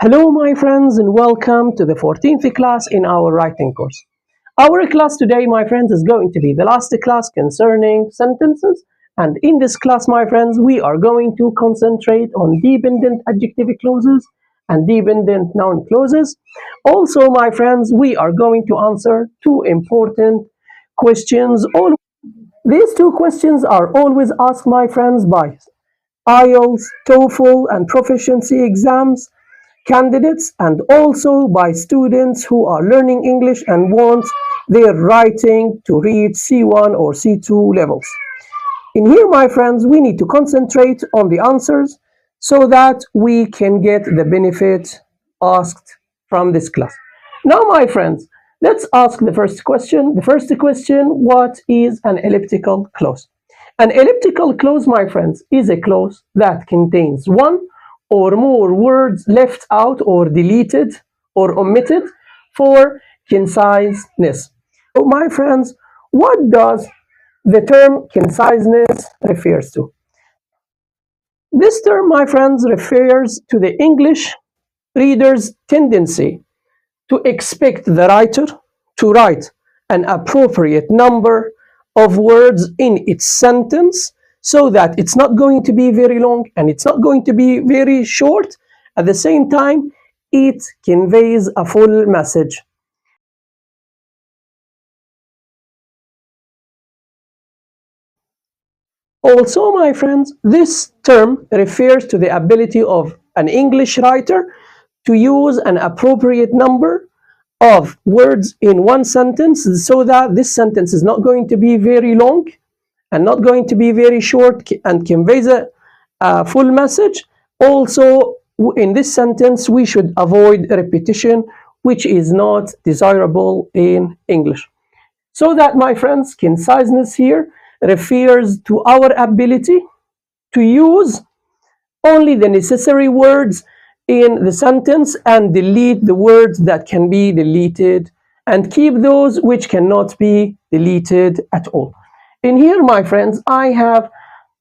Hello my friends and welcome to the 14th class in our writing course. Our class today my friends is going to be the last class concerning sentences, and in this class my friends we are going to concentrate on dependent adjective clauses and dependent noun clauses. Also my friends we are going to answer two important questions. These two questions are always asked my friends by IELTS, TOEFL and proficiency exams candidates, and also by students who are learning English and want their writing to reach C1 or C2 levels. In here, my friends, we need to concentrate on the answers so that we can get the benefit asked from this class. Now, my friends, let's ask the first question. The first question, what is an elliptical clause? An elliptical clause, my friends, is a clause that contains one or more words left out or deleted or omitted for conciseness. So my friends, what does the term conciseness refers to? This term, my friends, refers to the English reader's tendency to expect the writer to write an appropriate number of words in its sentence so that it's not going to be very long and it's not going to be very short. At the same time, it conveys a full message. Also, my friends, this term refers to the ability of an English writer to use an appropriate number of words in one sentence so that this sentence is not going to be very long and not going to be very short and conveys a full message. Also, in this sentence, we should avoid repetition, which is not desirable in English. So that, my friends, conciseness here refers to our ability to use only the necessary words in the sentence and delete the words that can be deleted and keep those which cannot be deleted at all. In here, my friends, I have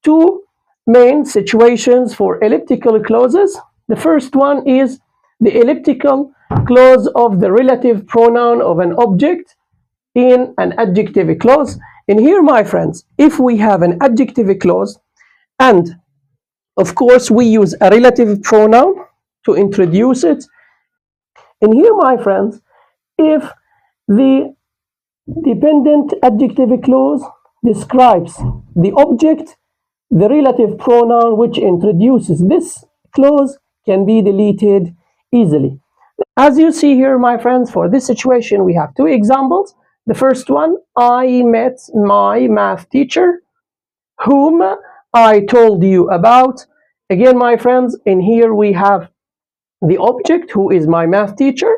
two main situations for elliptical clauses. The first one is the elliptical clause of the relative pronoun of an object in an adjective clause. In here, my friends, if we have an adjective clause and of course we use a relative pronoun to introduce it. In here, my friends, if the dependent adjective clause describes the object, the relative pronoun which introduces this clause can be deleted easily. As you see here, my friends, for this situation, we have two examples. The first one, I met my math teacher, whom I told you about. Again, my friends, in here we have the object, who is my math teacher,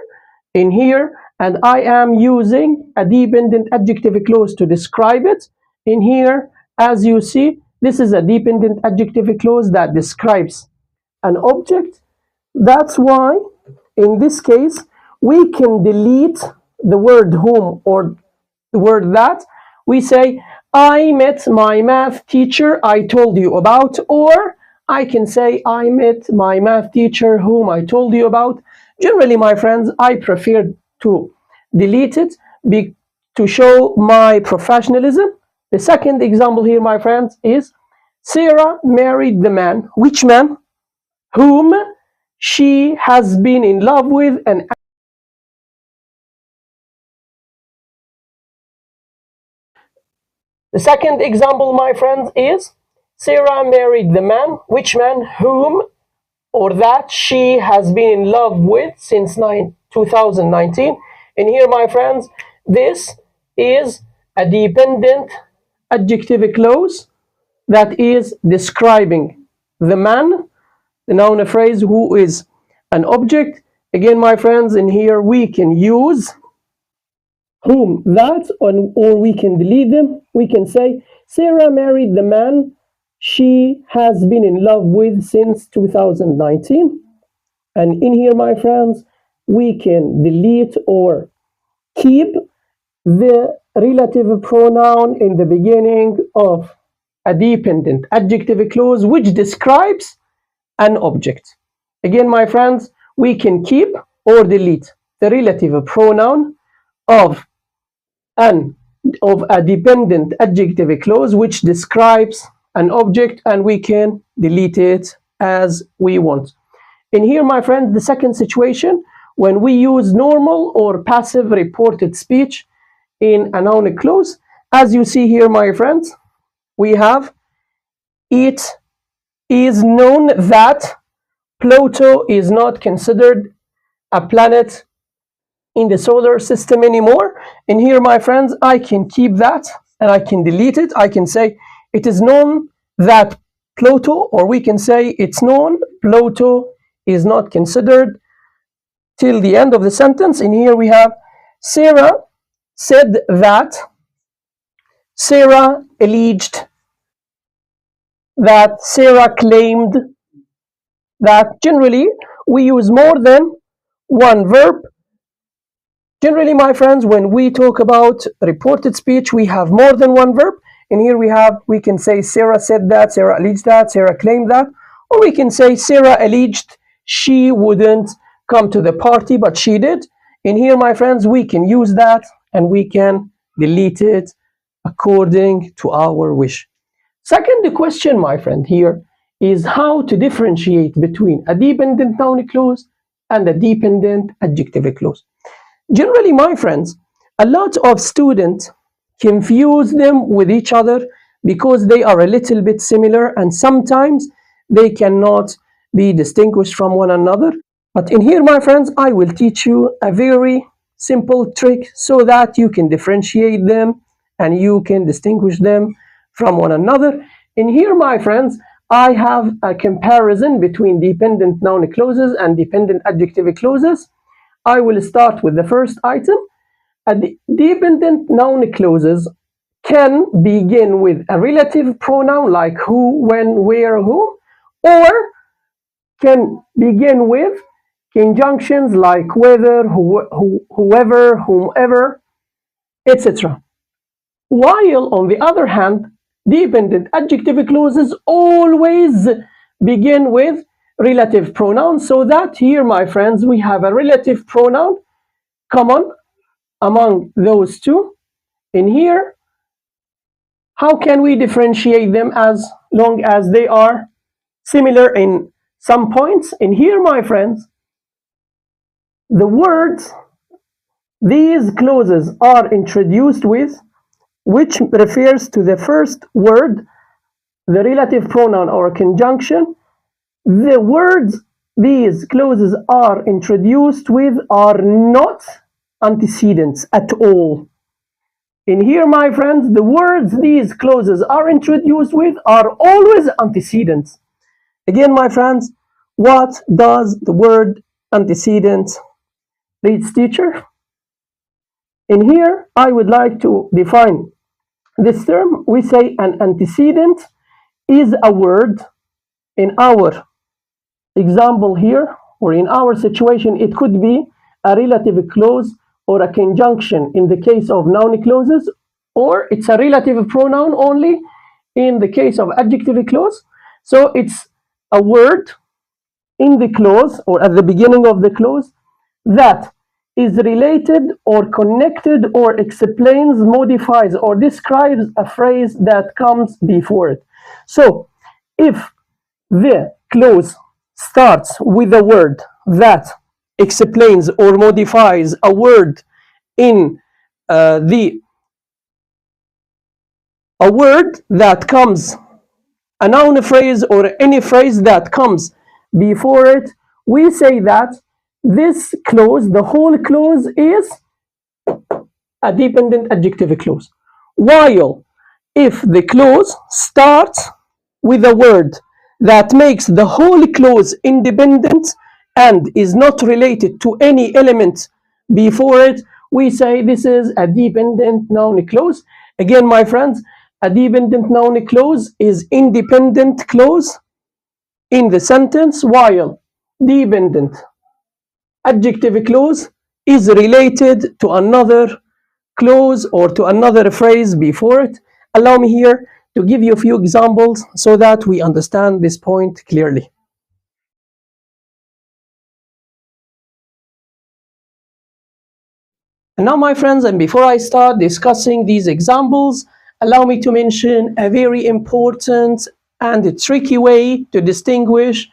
in here, and I am using a dependent adjective clause to describe it. In here, as you see, this is a dependent adjective clause that describes an object. That's why, in this case, we can delete the word whom or the word that. We say, I met my math teacher I told you about, or I can say, I met my math teacher whom I told you about. Generally, my friends, I prefer to delete it to show my professionalism. The second example here, my friends, is Sarah married the man, which man? Whom she has been in love with. And the second example, my friends, is Sarah married the man, which man? Whom or that she has been in love with since 2019. And here, my friends, this is a dependent adjective clause that is describing the man, the noun phrase, who is an object. Again, my friends, in here we can use whom, that, or we can delete them. We can say, Sarah married the man she has been in love with since 2019. And in here, my friends, we can delete or keep the relative pronoun in the beginning of a dependent adjective clause which describes an object. Again, my friends, we can keep or delete the relative pronoun of a dependent adjective clause which describes an object, and we can delete it as we want. And here, my friend, the second situation, when we use normal or passive reported speech in a noun clause, as you see here, my friends, we have it is known that Pluto is not considered a planet in the solar system anymore. And here, my friends, I can keep that and I can delete it. I can say it is known that Pluto, or we can say it's known Pluto is not considered, till the end of the sentence. And here we have Sarah said that, Sarah alleged that, Sarah claimed that. Generally, we use more than one verb. Generally, my friends, when we talk about reported speech, we have more than one verb. And here we can say Sarah said that, Sarah alleged that, Sarah claimed that. Or we can say Sarah alleged she wouldn't come to the party, but she did. And here, my friends, we can use that and we can delete it according to our wish. Second question, my friend, here is how to differentiate between a dependent noun clause and a dependent adjective clause. Generally, my friends, a lot of students confuse them with each other because they are a little bit similar and sometimes they cannot be distinguished from one another. But in here, my friends, I will teach you a very simple trick so that you can differentiate them and you can distinguish them from one another. In here, my friends, I have a comparison between dependent noun clauses and dependent adjective clauses. I will start with the first item. Dependent noun clauses can begin with a relative pronoun like who, when, where, whom, or can begin with conjunctions like whether, whoever, whomever, etc. While on the other hand, dependent adjective clauses always begin with relative pronouns, so that here, my friends, we have a relative pronoun common among those two. In here, how can we differentiate them as long as they are similar in some points? In here, my friends, the words these clauses are introduced with, which refers to the first word, the relative pronoun or conjunction, the words these clauses are introduced with are not antecedents at all. In here, my friends, the words these clauses are introduced with are always antecedents. Again, my friends, what does the word antecedent reads, teacher? In here, I would like to define this term. We say an antecedent is a word. In our example here, or in our situation, it could be a relative clause or a conjunction in the case of noun clauses, or it's a relative pronoun only in the case of adjective clause. So it's a word in the clause or at the beginning of the clause that is related or connected or explains, modifies, or describes a phrase that comes before it. So if the clause starts with a word that explains or modifies a word in a word that comes, a noun phrase or any phrase that comes before it, we say that this clause, the whole clause, is a dependent adjective clause. While if the clause starts with a word that makes the whole clause independent and is not related to any element before it, we say this is a dependent noun clause. Again, my friends, a dependent noun clause is independent clause in the sentence, while dependent adjective clause is related to another clause or to another phrase before it. Allow me here to give you a few examples so that we understand this point clearly. And now, my friends, and before I start discussing these examples, allow me to mention a very important and a tricky way to distinguish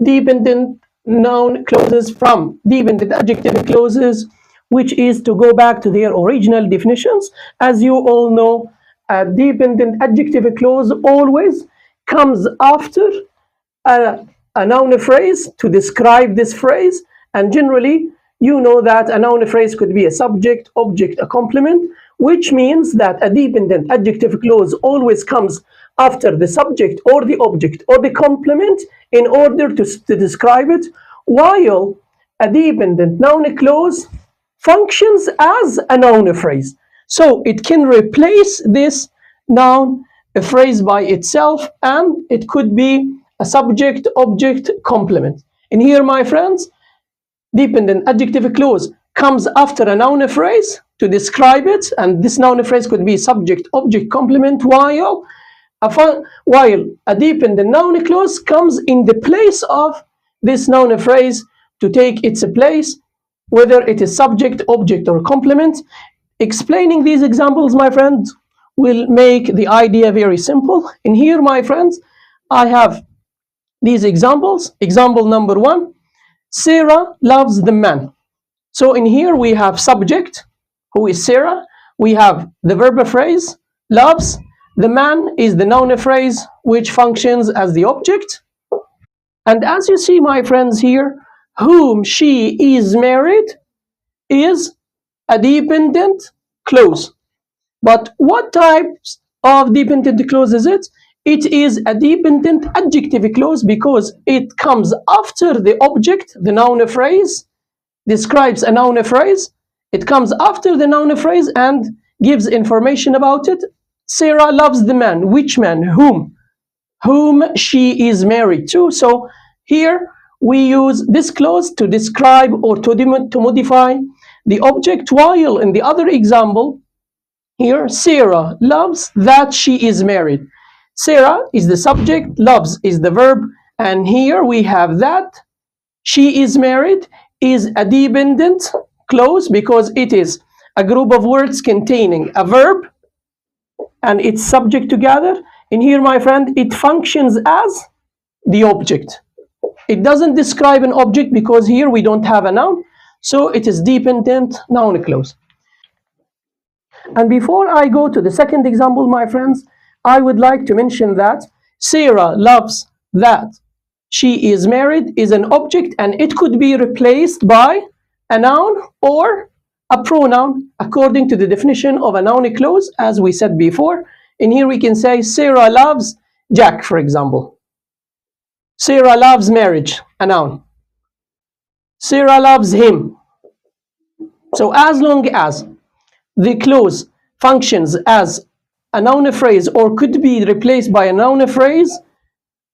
dependent noun clauses from dependent adjective clauses, which is to go back to their original definitions. As you all know, a dependent adjective clause always comes after a noun phrase to describe this phrase, and generally you know that a noun phrase could be a subject, object, a complement, which means that a dependent adjective clause always comes after the subject or the object or the complement in order to describe it, while a dependent noun clause functions as a noun phrase. So it can replace this noun phrase by itself, and it could be a subject, object, complement. And here, my friends, dependent adjective clause comes after a noun phrase to describe it, and this noun phrase could be subject, object, complement, while a dependent noun clause comes in the place of this noun phrase to take its place, whether it is subject, object, or complement. Explaining these examples, my friends, will make the idea very simple. And here, my friends, I have these examples. Example number 1, Sarah loves the man. So in here we have subject, who is Sarah. We have the verb phrase, loves. The man is the noun phrase, which functions as the object. And as you see, my friends, here, whom she is married is a dependent clause. But what types of dependent clause is it? It is a dependent adjective clause because it comes after the object, the noun phrase, describes a noun phrase. It comes after the noun phrase and gives information about it. Sarah loves the man. Which man? Whom? Whom she is married to. So here we use this clause to describe or to modify the object, while in the other example, here, Sarah loves that she is married. Sarah is the subject, loves is the verb, and here we have that she is married is a dependent clause because it is a group of words containing a verb and its subject together. And here, my friend, it functions as the object. It doesn't describe an object because here we don't have a noun, so it is dependent noun clause. And before I go to the second example, my friends, I would like to mention that Sarah loves that she is married is an object, and it could be replaced by a noun or a pronoun according to the definition of a noun clause, as we said before. And here we can say Sarah loves Jack, for example. Sarah loves marriage, a noun. Sarah loves him. So as long as the clause functions as a noun phrase or could be replaced by a noun phrase,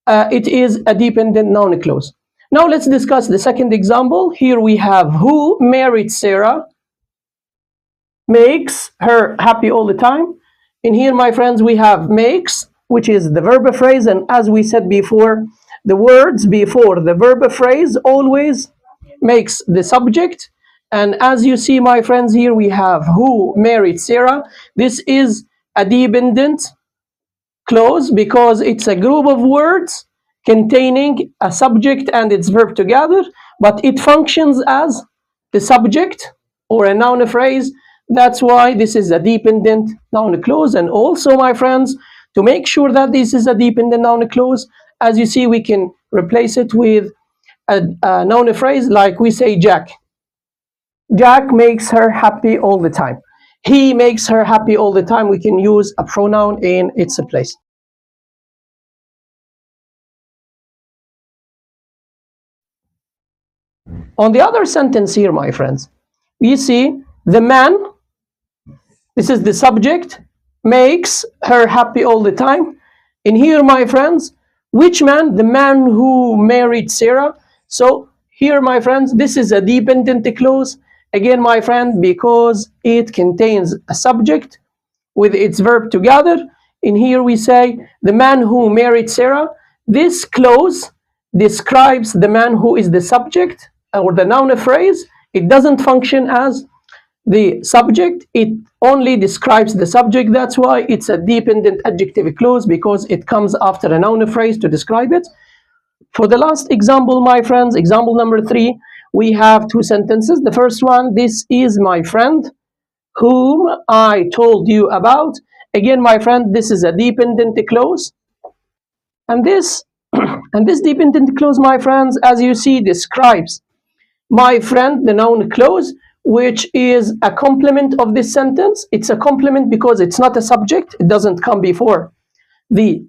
it is a dependent noun clause. Now let's discuss the second example. Here we have who married Sarah makes her happy all the time. And here, my friends, we have makes, which is the verb phrase, and as we said before, the words before the verb phrase always makes the subject. And as you see, my friends, here we have who married Sarah. This is a dependent clause because it's a group of words containing a subject and its verb together, but it functions as the subject or a noun phrase. That's why this is a dependent noun clause. And also, my friends, to make sure that this is a dependent noun clause, as you see, we can replace it with a noun phrase, like we say Jack. Jack makes her happy all the time. He makes her happy all the time. We can use a pronoun in its place. On the other sentence here, my friends, we see the man, this is the subject, makes her happy all the time. And here, my friends, which man? The man who married Sarah. So here, my friends, this is a dependent clause. Again, my friend, because it contains a subject with its verb together. And here we say the man who married Sarah. This clause describes the man who is the subject or the noun phrase. It doesn't function as the subject, it only describes the subject. That's why it's a dependent adjective clause, because it comes after a noun phrase to describe it. For the last example, my friends, example number 3, we have two sentences. The first one, this is my friend whom I told you about. Again, my friend, this is a dependent clause. And this and this dependent clause, my friends, as you see, describes my friend, the noun clause, which is a complement of this sentence. It's a complement because it's not a subject. It doesn't come before the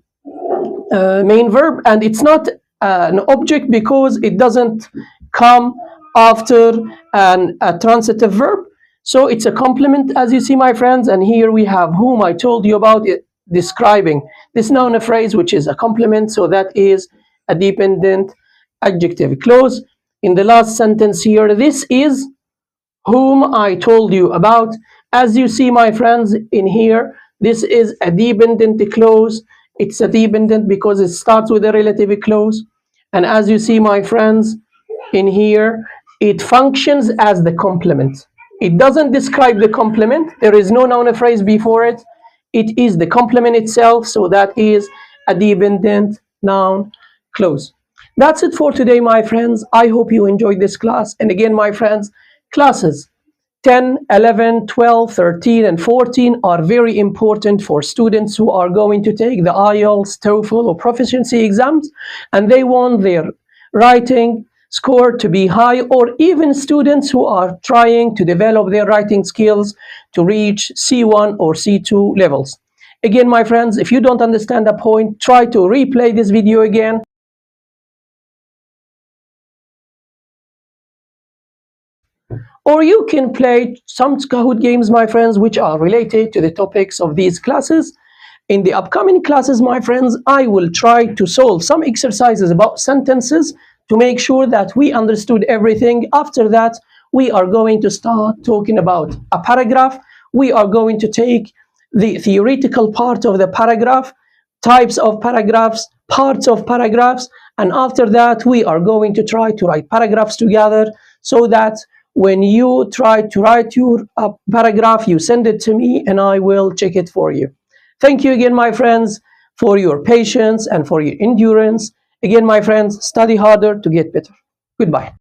main verb, and it's not an object because it doesn't come after a transitive verb. So it's a complement, as you see, my friends. And here we have whom I told you about, it describing this noun phrase, which is a complement. So that is a dependent adjective clause. In the last sentence here, this is whom I told you about. As you see, my friends, in here, this is a dependent clause. It's a dependent because it starts with a relative clause. And as you see, my friends, in here, it functions as the complement. It doesn't describe the complement. There is no noun phrase before it. It is the complement itself. So that is a dependent noun clause. That's it for today, my friends. I hope you enjoyed this class. And again, my friends, classes 10, 11, 12, 13, and 14 are very important for students who are going to take the IELTS, TOEFL, or proficiency exams, and they want their writing score to be high, or even students who are trying to develop their writing skills to reach C1 or C2 levels. Again, my friends, if you don't understand a point, try to replay this video again. Or you can play some Kahoot games, my friends, which are related to the topics of these classes. In the upcoming classes, my friends, I will try to solve some exercises about sentences to make sure that we understood everything. After that, we are going to start talking about a paragraph. We are going to take the theoretical part of the paragraph, types of paragraphs, parts of paragraphs, and after that, we are going to try to write paragraphs together, so that when you try to write your paragraph, you send it to me and I will check it for you. Thank you again, my friends, for your patience and for your endurance. Again, my friends, study harder to get better. Goodbye.